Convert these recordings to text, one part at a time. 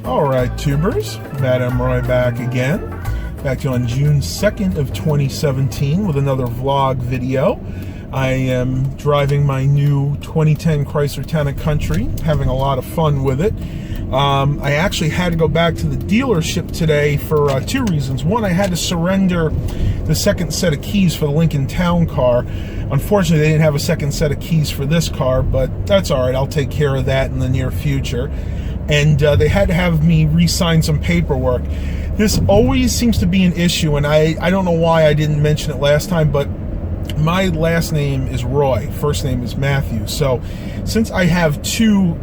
Alright, tubers, Madam Roy back again. Back to you on June 2nd of 2017 with another vlog video. I am driving my new 2010 Chrysler Town & Country, having a lot of fun with it. I actually had to go back to the dealership today for two reasons. One, I had to surrender the second set of keys for the Lincoln Town car. Unfortunately, they didn't have a second set of keys for this car, but that's all right. I'll take care of that in the near future. And they had to have me re-sign some paperwork. This always seems to be an issue, and I don't know why I didn't mention it last time, but my last name is Roy, first name is Matthew. So since I have two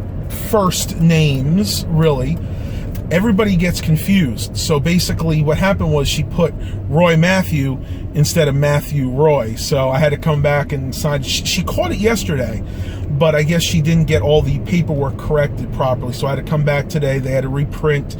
first names, really, everybody gets confused. So basically what happened was she put Roy Matthew instead of Matthew Roy. So I had to come back and sign. She caught it yesterday, but I guess she didn't get all the paperwork corrected properly. So I had to come back today. They had to reprint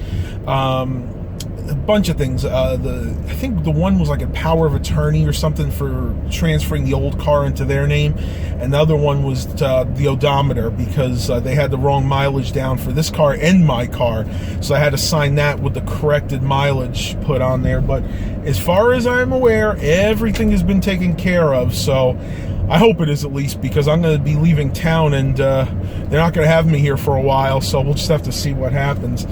a bunch of things. I think the one was like a power of attorney or something for transferring the old car into their name, and the other one was the odometer, because they had the wrong mileage down for this car and my car, so I had to sign that with the corrected mileage put on there. But as far as I'm aware, everything has been taken care of, so I hope it is, at least, because I'm going to be leaving town and they're not going to have me here for a while, so we'll just have to see what happens.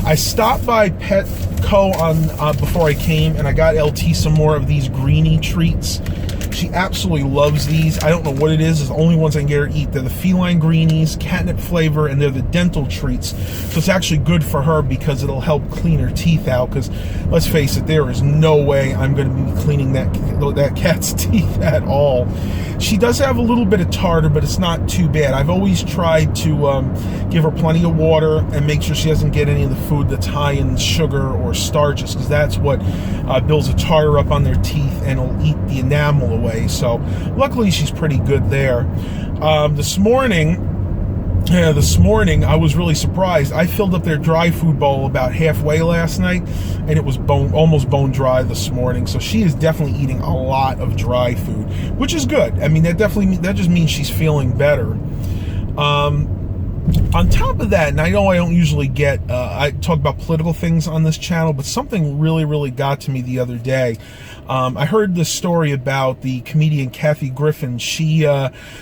I stopped by Petco on before I came, and I got LT some more of these greenie treats. She absolutely loves these. I don't know what it is. It's the only ones I can get her to eat. They're the feline greenies, catnip flavor, and they're the dental treats. So it's actually good for her because it'll help clean her teeth out. Because let's face it, there is no way I'm going to be cleaning that cat's teeth at all. She does have a little bit of tartar, but it's not too bad. I've always tried to give her plenty of water and make sure she doesn't get any of the food that's high in sugar or starches, because that's what builds the tartar up on their teeth and will eat the enamel away. So luckily she's pretty good there. This morning I was really surprised. I filled up their dry food bowl about halfway last night, and it was almost bone dry this morning. So she is definitely eating a lot of dry food, which is good. I mean, that just means she's feeling better. On top of that, and I know I don't usually I talk about political things on this channel, but something really got to me the other day. I heard this story about the comedian Kathy Griffin. She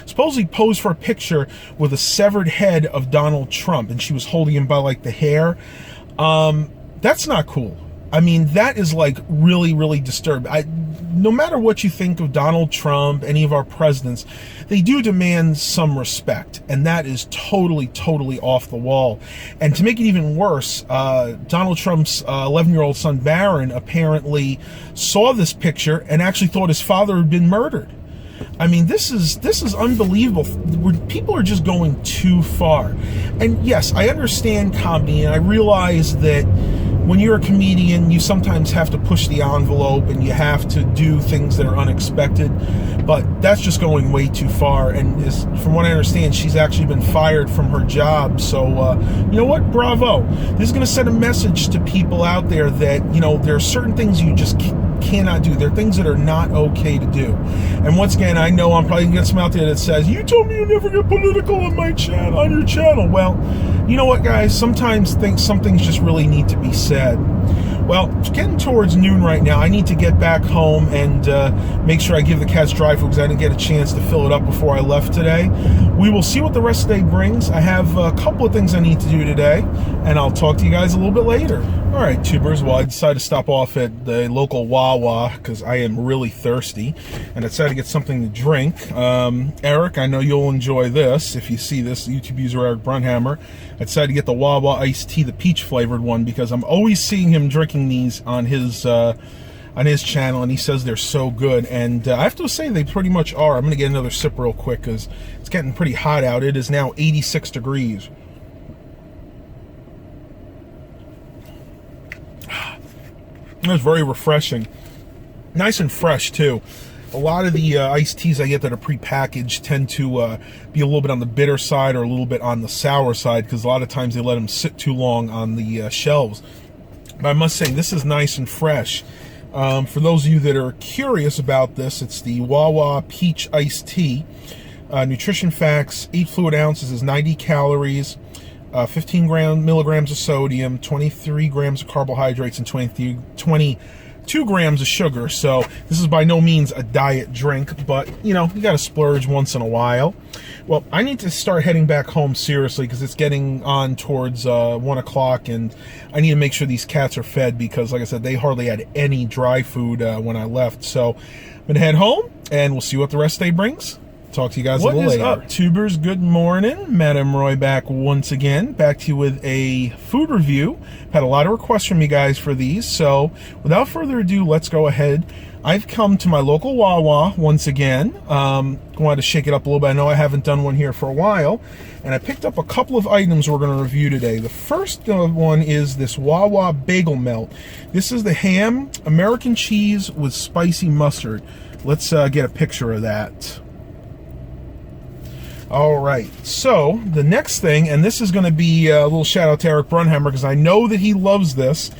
supposedly posed for a picture with a severed head of Donald Trump, and she was holding him by like the hair. That's not cool. I mean, that is like really disturbing. No matter what you think of Donald Trump, any of our presidents, they do demand some respect, and that is totally off the wall. And to make it even worse, Donald Trump's 11-year-old son Barron apparently saw this picture and actually thought his father had been murdered. I mean, this is unbelievable. People are just going too far. And yes, I understand comedy, and I realize that when you're a comedian, you sometimes have to push the envelope and you have to do things that are unexpected, but that's just going way too far. And from what I understand, she's actually been fired from her job. So, you know what? Bravo. This is going to send a message to people out there that, you know, there are certain things you just cannot do. There are things that are not okay to do. And once again, I know I'm probably going to get some out there that says, you told me you never get political on my channel, on your channel. Well, you know what, guys? Sometimes some things just really need to be said. Well, it's getting towards noon right now. I need to get back home and make sure I give the cats dry food, because I didn't get a chance to fill it up before I left today. We will see what the rest of the day brings. I have a couple of things I need to do today, and I'll talk to you guys a little bit later. All right, tubers. Well, I decided to stop off at the local Wawa because I am really thirsty, and I decided to get something to drink. Eric, I know you'll enjoy this. If you see this, YouTube user Eric Brunhammer, I decided to get the Wawa iced tea, the peach flavored one, because I'm always seeing him drinking these on his channel, and he says they're so good. And I have to say, they pretty much are. I'm going to get another sip real quick because it's getting pretty hot out. It is now 86 degrees. That's very refreshing. Nice and fresh, too. A lot of the iced teas I get that are prepackaged tend to be a little bit on the bitter side or a little bit on the sour side, because a lot of times they let them sit too long on the shelves. But I must say, this is nice and fresh. For those of you that are curious about this, it's the Wawa Peach Iced Tea. Nutrition facts: 8 fluid ounces is 90 calories. 15 milligrams of sodium, 23 grams of carbohydrates, and 22 grams of sugar. So this is by no means a diet drink, but you know, you got to splurge once in a while. Well, I need to start heading back home seriously because it's getting on towards 1 o'clock, and I need to make sure these cats are fed because, like I said, they hardly had any dry food when I left. So I'm gonna head home, and we'll see what the rest of the day brings. Talk to you guys a little later. What is up, tubers? Good morning. Madam Roy back once again. Back to you with a food review. Had a lot of requests from you guys for these, so without further ado, let's go ahead. I've come to my local Wawa once again. Wanted to shake it up a little bit. I know I haven't done one here for a while, and I picked up a couple of items we're going to review today. The first one is this Wawa Bagel Melt. This is the ham, American cheese with spicy mustard. Let's get a picture of that. All right, so the next thing, and this is going to be a little shout out to Eric Brunhammer because I know that he loves this.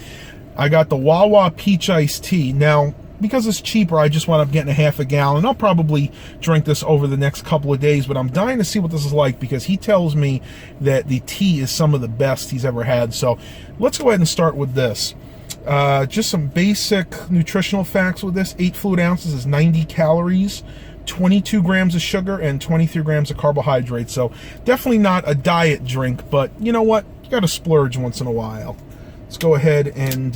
I got the Wawa Peach Iced Tea. Now, because it's cheaper, I just wound up getting a half a gallon. I'll probably drink this over the next couple of days, but I'm dying to see what this is like because he tells me that the tea is some of the best he's ever had. So let's go ahead and start with this. Just some basic nutritional facts with this. 8 fluid ounces is 90 calories. 22 grams of sugar and 23 grams of carbohydrates. So definitely not a diet drink, but you know what? You got to splurge once in a while. Let's go ahead and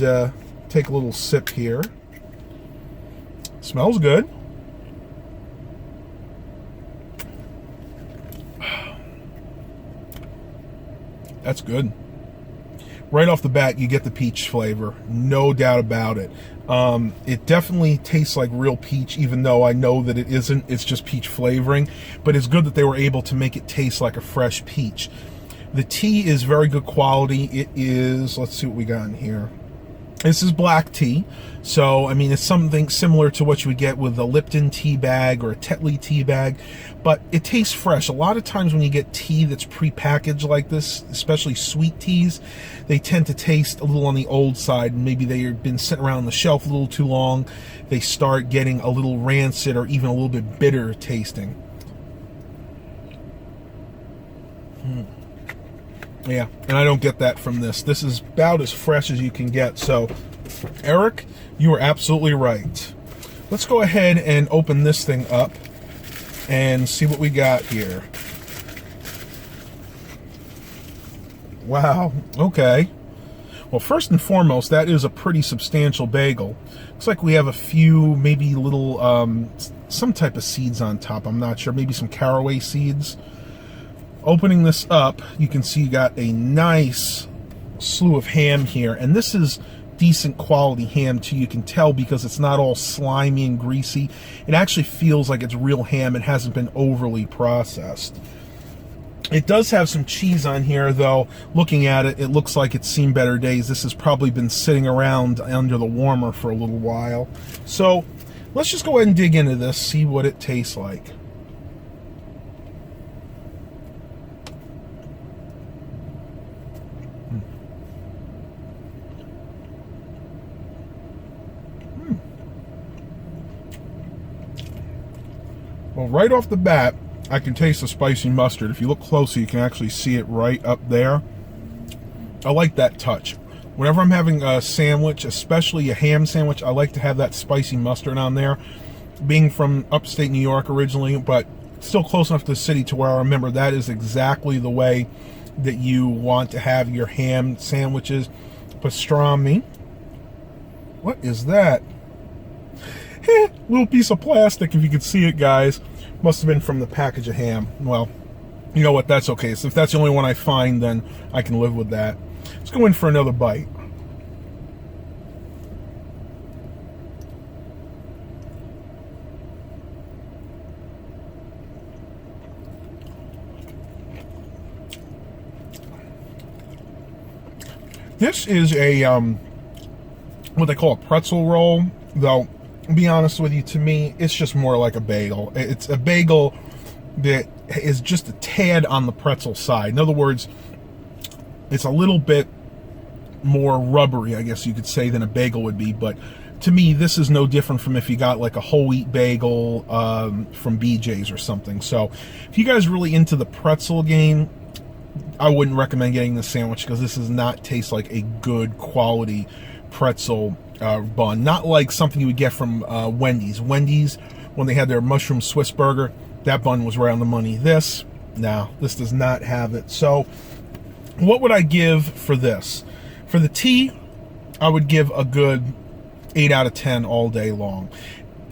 take a little sip here. Smells good. That's good. Right off the bat, you get the peach flavor, no doubt about it. It definitely tastes like real peach, even though I know that it isn't. It's just peach flavoring, but it's good that they were able to make it taste like a fresh peach. The tea is very good quality. It is, let's see what we got in here. This is black tea, so I mean it's something similar to what you would get with a Lipton tea bag or a Tetley tea bag, but it tastes fresh. A lot of times when you get tea that's pre-packaged like this, especially sweet teas, they tend to taste a little on the old side, and maybe they've been sitting around on the shelf a little too long. They start getting a little rancid or even a little bit bitter tasting. Yeah, and I don't get that from this. This is about as fresh as you can get. So, Eric, you are absolutely right. Let's go ahead and open this thing up and see what we got here. Wow, okay. Well, first and foremost, that is a pretty substantial bagel. Looks like we have a few, maybe little, some type of seeds on top. I'm not sure. Maybe some caraway seeds. Opening this up, you can see you got a nice slew of ham here, and this is decent quality ham too. You can tell because it's not all slimy and greasy. It actually feels like it's real ham. It hasn't been overly processed. It does have some cheese on here, though. Looking at it, it looks like it's seen better days. This has probably been sitting around under the warmer for a little while. So let's just go ahead and dig into this, see what it tastes like. Well, right off the bat, I can taste the spicy mustard. If you look closely, you can actually see it right up there. I like that touch. Whenever I'm having a sandwich, especially a ham sandwich, I like to have that spicy mustard on there. Being from upstate New York originally, but still close enough to the city to where I remember that is exactly the way that you want to have your ham sandwiches. Pastrami. What is that? Little piece of plastic, if you could see it, guys. Must have been from the package of ham. Well, you know what, that's okay. So if that's the only one I find, then I can live with that. Let's go in for another bite. This is a what they call a pretzel roll, though. To be honest with you, to me, it's just more like a bagel. It's a bagel that is just a tad on the pretzel side. In other words, it's a little bit more rubbery, I guess you could say, than a bagel would be. But to me, this is no different from if you got like a whole wheat bagel from BJ's or something. So if you guys are really into the pretzel game, I wouldn't recommend getting this sandwich because this does not taste like a good quality pretzel bun. Not like something you would get from Wendy's. Wendy's, when they had their mushroom Swiss burger, that bun was right on the money. This, no, this does not have it. So what would I give for this? For the tea, I would give a good 8 out of 10 all day long.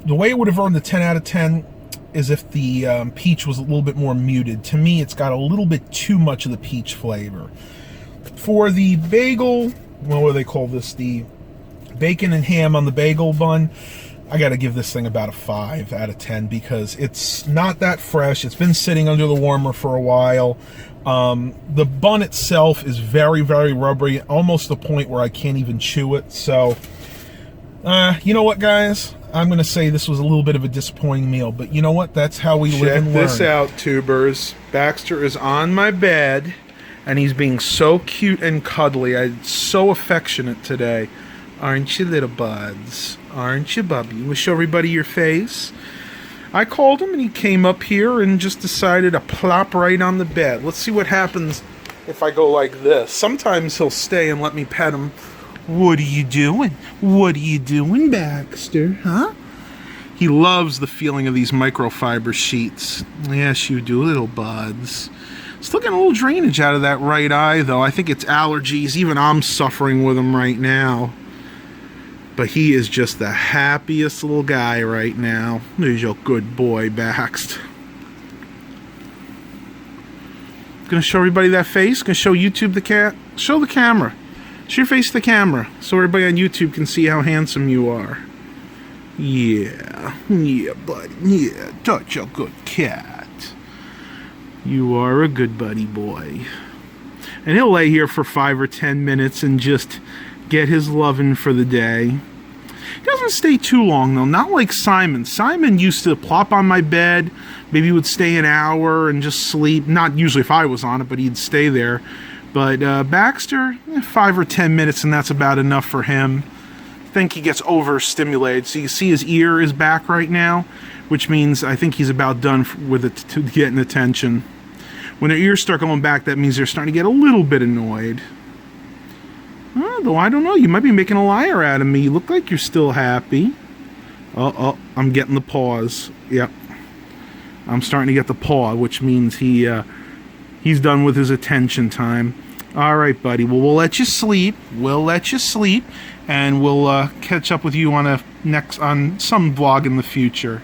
The way it would have earned the 10 out of 10 is if the peach was a little bit more muted. To me, it's got a little bit too much of the peach flavor. For the bagel, well, what do they call this? The bacon and ham on the bagel bun, I got to give this thing about a 5 out of 10 because it's not that fresh. It's been sitting under the warmer for a while. The bun itself is very, very rubbery, almost the point where I can't even chew it. So, you know what, guys? I'm going to say this was a little bit of a disappointing meal, but you know what? That's how we live and learn. Check this out, tubers. Baxter is on my bed, and he's being so cute and cuddly. I'm so affectionate today. Aren't you, little buds? Aren't you, bubby? You want to show everybody your face? I called him, and he came up here and just decided to plop right on the bed. Let's see what happens if I go like this. Sometimes he'll stay and let me pet him. What are you doing? What are you doing, Baxter? Huh? He loves the feeling of these microfiber sheets. Yes, you do, little buds. Still getting a little drainage out of that right eye, though. I think it's allergies. Even I'm suffering with him right now. But he is just the happiest little guy right now. He's your good boy, Baxt. Gonna show everybody that face? Gonna show YouTube the cat? Show the camera. Show your face to the camera so everybody on YouTube can see how handsome you are. Yeah, buddy. Yeah, such a good cat. You are a good buddy boy. And he'll lay here for 5 or 10 minutes and just get his lovin' for the day. He doesn't stay too long, though. Not like Simon. Simon used to plop on my bed. Maybe he would stay an hour and just sleep. Not usually if I was on it, but he'd stay there. But Baxter, 5 or 10 minutes, and that's about enough for him. I think he gets overstimulated. So you see his ear is back right now, which means I think he's about done with it to getting attention. When their ears start going back, that means they're starting to get a little bit annoyed. Though I don't know, you might be making a liar out of me. You look like you're still happy. Oh, I'm getting the paws. Yep. I'm starting to get the paw, which means he's done with his attention time. All right, buddy. Well, we'll let you sleep. And we'll catch up with you on some vlog in the future.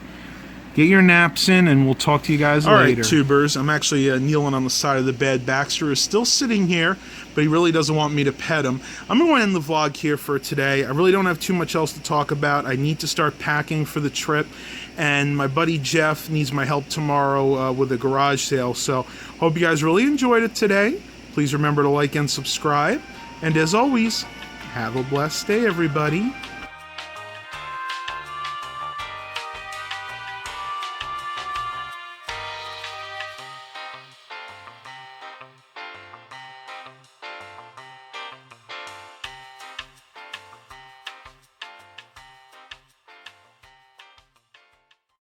Get your naps in, and we'll talk to you guys later. All right, tubers. I'm actually kneeling on the side of the bed. Baxter is still sitting here, but he really doesn't want me to pet him. I'm going to end the vlog here for today. I really don't have too much else to talk about. I need to start packing for the trip, and my buddy Jeff needs my help tomorrow with a garage sale. So hope you guys really enjoyed it today. Please remember to like and subscribe. And as always, have a blessed day, everybody.